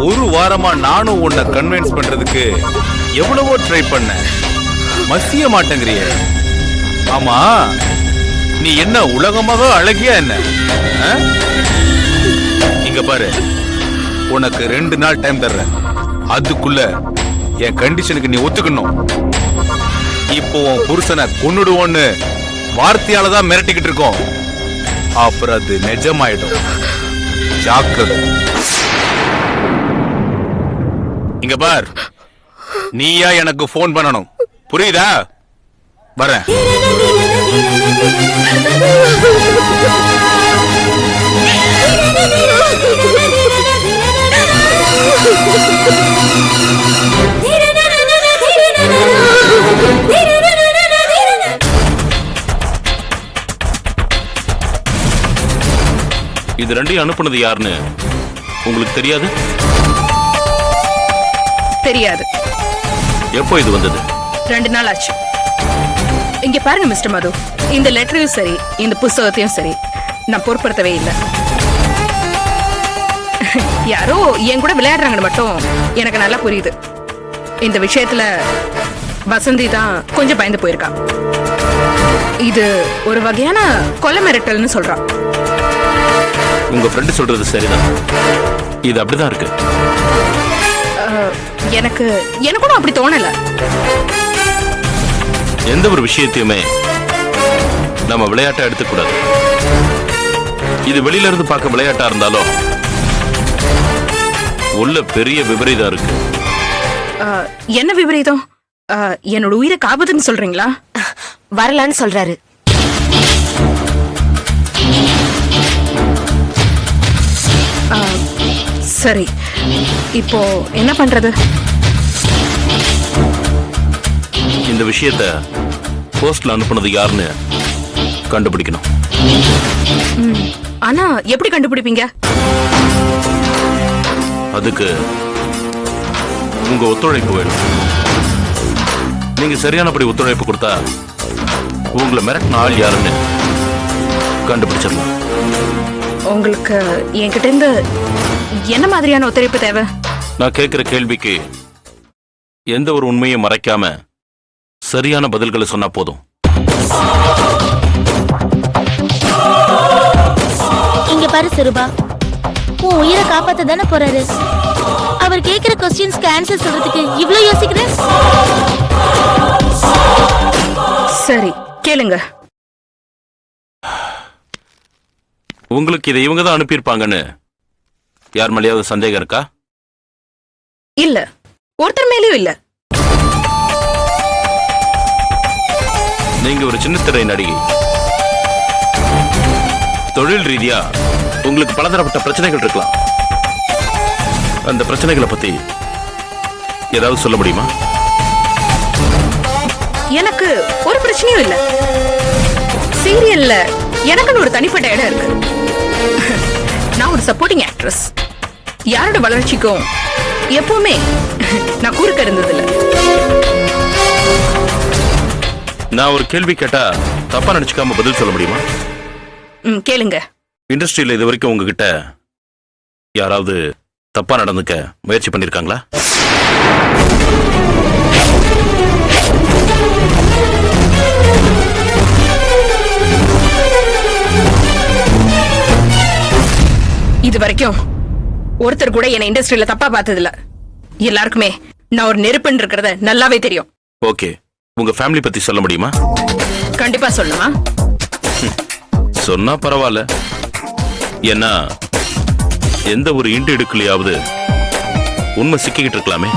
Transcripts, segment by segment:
ஒரு வாரமா நானும் உன்னை கன்வின்ஸ் பண்றதுக்கு எவ்வளவோ ட்ரை பண்ண, மசிய மாட்டேங்கிறிய. ஆமா, நீ என்ன உலகமாக அழகியா என்ன? இங்க பாரு, உனக்கு 2 நாள் டைம் தர்றேன். அதுக்குள்ள என் கண்டிஷனுக்கு நீ ஒத்துக்கணும். இப்போ உன் புருஷனை கொன்னுடுவோன்னு வார்த்தையால தான் மிரட்டிக்கிட்டு இருக்கோம். அப்புறம் அது நிஜமாயிடும். ஜாக்கிரதை. இங்க பார், நீயா எனக்கு போன் பண்ணணும், புரியுதா? வரேன். இது ரெண்டையும் அனுப்புனது யாருன்னு உங்களுக்கு தெரியாது? தெரியாது. எப்போ இது வந்தது? 2 நாள் ஆச்சு. இங்க பாருங்க மிஸ்டர் மது, இந்த லெட்டரையும் சரி இந்த புஸ்தகத்தையும் சரி நான் பொறுப்படுத்தவே இல்லை. யாரோ என் கூட விளையாடுறாங்கன்னு மட்டும் எனக்கு நல்லா புரியுது. இந்த விஷயத்துல வசந்தி தான் கொஞ்சம் பயந்து போயிருக்கா. இது ஒரு வகையான கொலை மிரட்டல்னு சொல்றான். உங்க ஃப்ரெண்ட் சொல்றது சரிதான். இது அப்படிதான் இருக்கு. எனக்கும் அப்படி தோணல. எந்த ஒரு விஷயத்தையுமே நம்ம விளையாட்டா எடுத்துக்கூடாது. இது வெளியில இருந்து பார்க்க விளையாட்டா இருந்தாலும் உள்ள பெரிய விபரீதம் இருக்கு. என்ன விபரீதம்? என்னோட உயிரை காபத்துன்னு சொல்றீங்களா? வரலான்னு சொல்றாரு. சரி, இப்போ என்ன பண்றது? இந்த விஷயத்தை போஸ்ட்ல அனுப்புனது யாருன்னு கண்டுபிடிக்கணும். ஆனா எப்படி கண்டுபிடிப்பீங்க? அதுக்கு உங்க ஒத்துழைப்பு வேணும். நீங்க சரியானபடி ஒத்துழைப்பு கொடுத்தா உங்களை மிரட்டின ஆள் யாருன்னு கண்டுபிடிச்சிடலாம். உங்களுக்கு என்கிட்ட இருந்து என்ன மாதிரியான ஒத்துழைப்பு தேவை? நான் கேட்கிற கேள்விக்கு எந்த ஒரு உண்மையும் மறைக்காம சரியான பதில்களை சொன்னா போதும். இங்க பாரு சிறுபா, உன் உயிரை காப்பாத்த தானே போறாரு. அவர் கேக்குற क्वेश्चंसக்கு ஆன்சர் சொல்றதுக்கு இவ்ளோ யோசிக்கிற? சரி, கேளுங்க. உங்களுக்கு இதை இவங்க தான் அனுப்பியிருப்பாங்கன்னு யார் மேலேயாவது சந்தேகம் இருக்கா? இல்ல, ஒருத்தர் மேலேயும் இல்ல. நீங்க ஒரு சின்ன திரை நடிகை. தொழில் ரீதியா உங்களுக்கு பலதரப்பட்ட பிரச்சனைகள் இருக்கலாம். அந்த பிரச்சனைகளை பத்தி ஏதாவது சொல்ல முடியுமா? எனக்கு ஒரு பிரச்சனையும் இல்ல. சீரியல்ல எனக்குன்னு ஒரு தனிப்பட்ட இடம் இருக்கு. நான் ஒரு சப்போர்ட்டிங் ஆக்ட்ரஸ். யாரோட வளர்ச்சிக்கும் எப்பவுமே நான் குறுக்க இருந்ததில்ல. நான் ஒரு கேள்வி கேட்டா தப்பா நினைச்சுக்காம பதில் சொல்ல முடியுமா? கேளுங்க. இண்டஸ்ட்ரியில இது வரைக்கும் உங்ககிட்ட யாராவது தப்பா நடந்துக்க முயற்சி பண்ணிருக்காங்களா? இது வரைக்கும் ஒருத்தர் கூட என்ன இண்டஸ்ட்ரியில தப்பா பார்த்ததில்ல. எல்லாருக்குமே நான் ஒரு நெருப்புன்னு இருக்கிறத நல்லாவே தெரியும். ஓகே, உங்க ஃபேமிலி பத்தி சொல்ல முடியுமா? கண்டிப்பா சொல்லுமா? சொன்னா பரவாயில்ல. ஏன்னா எந்த ஒரு இண்டு இடுக்குலையாவது உண்மை சிக்கிக்கிட்டு இருக்கலாமே.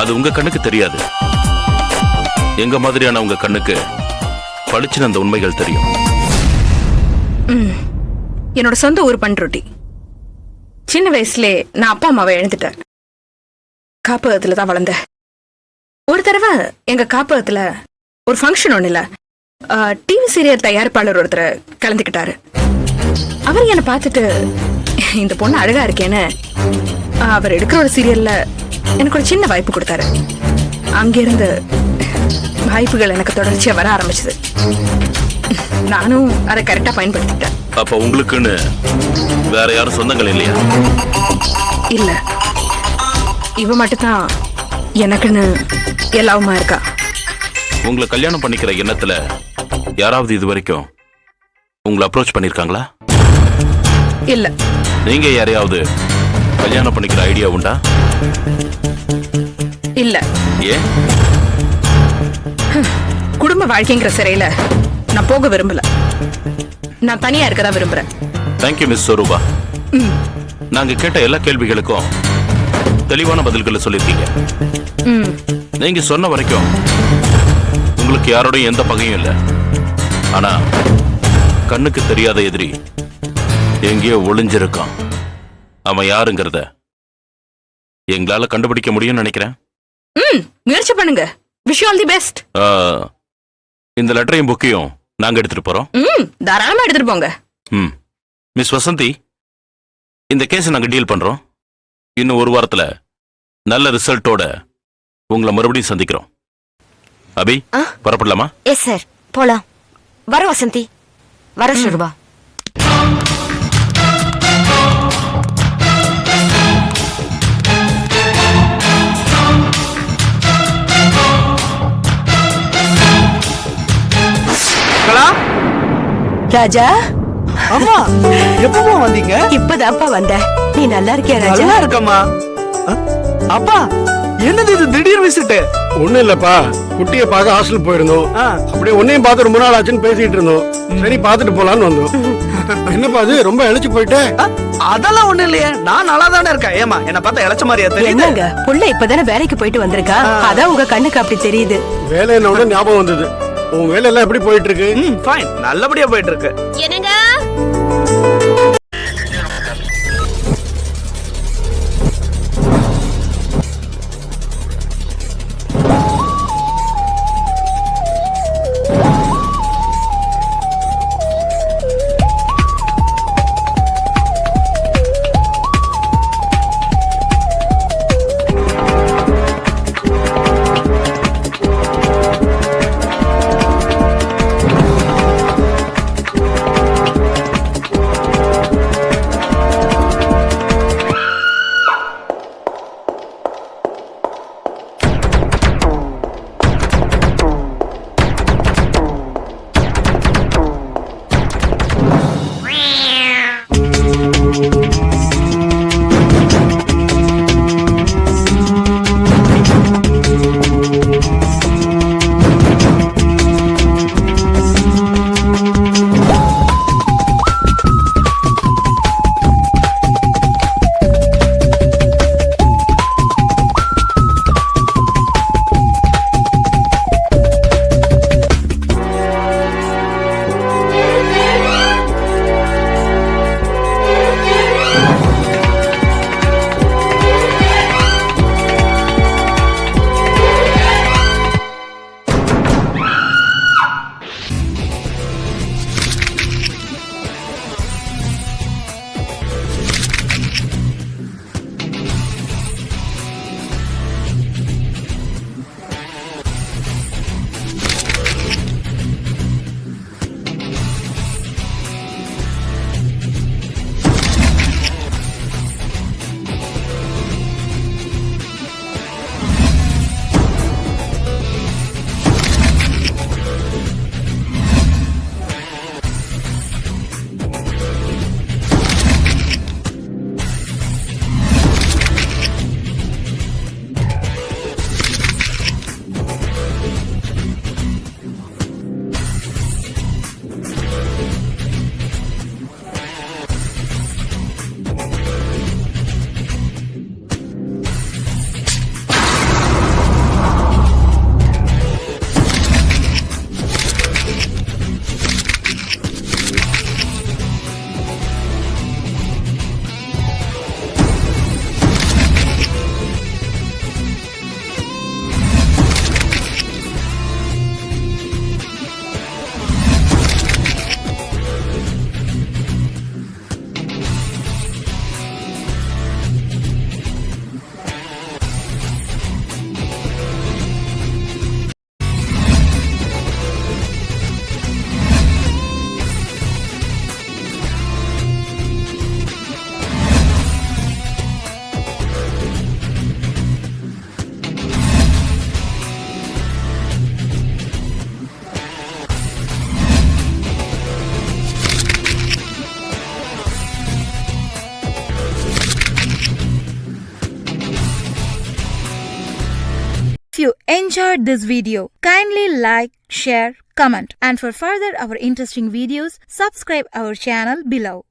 அது உங்க கண்ணுக்கு தெரியாது. எங்க மாதிரியான உங்க கண்ணுக்கு பளிச்சுன்னு அந்த உண்மைகள் தெரியும். என்னோட சொந்த ஊர் பண்ருட்டி. சின்ன வயசுலே நான் அப்பா அம்மாவை இழந்துட்டேன். காப்பகத்துல தான் வளர்ந்தேன். ஒரு தடவை எங்க காப்பகத்துல ஒரு ஃபங்க்ஷன் ஒண்ணுல டிவி சீரியல் தயாரிப்பாளர் ஒருத்தர் கலந்துக்கிட்டாரு. அவர் என்னை பார்த்துட்டு இந்த பொண்ணு அழகா இருக்கேன்னு அவர் எடுக்கிற ஒரு சீரியல்ல எனக்கு ஒரு சின்ன வாய்ப்பு கொடுத்தாரு. அங்கிருந்து வாய்ப்புகள் எனக்கு தொடர்ச்சியா வர ஆரம்பிச்சது. நானும் அதை கரெக்டா பயன்படுத்திட்டேன். அப்ப உங்களுக்குன்னு வேற யாரும் சொந்தங்கள் இல்லையா? இல்ல, இவ மட்டும்தான் எனக்குன்னு எல்லாவுமா இருக்கா. உங்களை கல்யாணம் பண்ணிக்கிற எண்ணத்துல யாராவது இது வரைக்கும் உங்களை அப்ரோச் பண்ணிருக்காங்களா? இல்ல. நீங்க யாரையாவது கல்யாணம் பண்ணிக்கிற ஐடியா உண்டா? இல்ல. ஏன்? குடும்ப வாழ்க்கைங்கிற சிறையில நான் போக விரும்பல. நான் தனியா இருக்கதான் விரும்புறேன். Thank you miss Swarupa. நாங்க கேட்ட எல்லா கேள்விகளுக்கும் தெளிவான பதில்களை சொல்லிருக்கீங்க. நீங்க சொன்ன வரைக்கும் உங்களுக்கு யாரோடையும் எந்த பகையும் இல்லை. ஆனா கண்ணுக்கு தெரியாத எதிரி எங்கேயோ ஒளிஞ்சிருக்கான். அவன் யாருங்கிறத எங்களால கண்டுபிடிக்க முடியும்னு நினைக்கிறேன். முயற்சி பண்ணுங்க. Wish you all the best. இந்த லெட்டரையும் புக்கையும் நாங்க எடுத்துட்டு போறோம். தாராளமா எடுத்துட்டு போங்க. மிஸ் வசந்தி, இந்த கேஸ் நாங்க டீல் பண்றோம். இன்னும் ஒரு வாரத்துல நல்ல ரிசல்ட்டோட உங்களை மறுபடியும் சந்திக்கிறோம். அபி, புறப்படலாமா? எஸ் சார், போலாம். வர வசந்தி, வர சுருபா. ராஜா, அம்மா எப்பமா வந்தீங்க? இப்பதான்ப்பா வந்த. நீ நல்லா இருக்கியா ராஜா? நல்லா இருக்கம்மா. அப்பா, என்னது இது திடீர் விசிட்? ஒண்ணும் இல்லப்பா, குட்டியை பார்க்க ஹாஸ்டல் போயிருந்தோம். அப்படியே உன்னையும் பார்த்து ரொம்ப நாள் ஆச்சுன்னு பேசிட்டு இருந்தோம். சரி பார்த்துட்டு போலான்னு வந்தோம். என்னப்பா அது ரொம்ப இழைச்சு போயிட்டே? அதெல்லாம் ஒண்ணு இல்லையே, நான் நல்லா தானே இருக்கேன். ஏமா என்ன பார்த்தா இழைச்ச மாதிரியா தெரியுது? என்னங்க, புள்ள இப்பதானே வேலைக்கு போயிட்டு வந்திருக்கா, அதான் உங்க கண்ணுக்கு அப்படி தெரியுது. வேலை என்னோட ஞாபகம் வந்தது. உன் வேலை எல்லாம் எப்படி போயிட்டு இருக்கு? ஃபைன், நல்லபடியா போயிட்டு இருக்கு. என்னங்க? enjoyed this video, kindly like, share, comment, and for further our interesting videos, subscribe our channel below.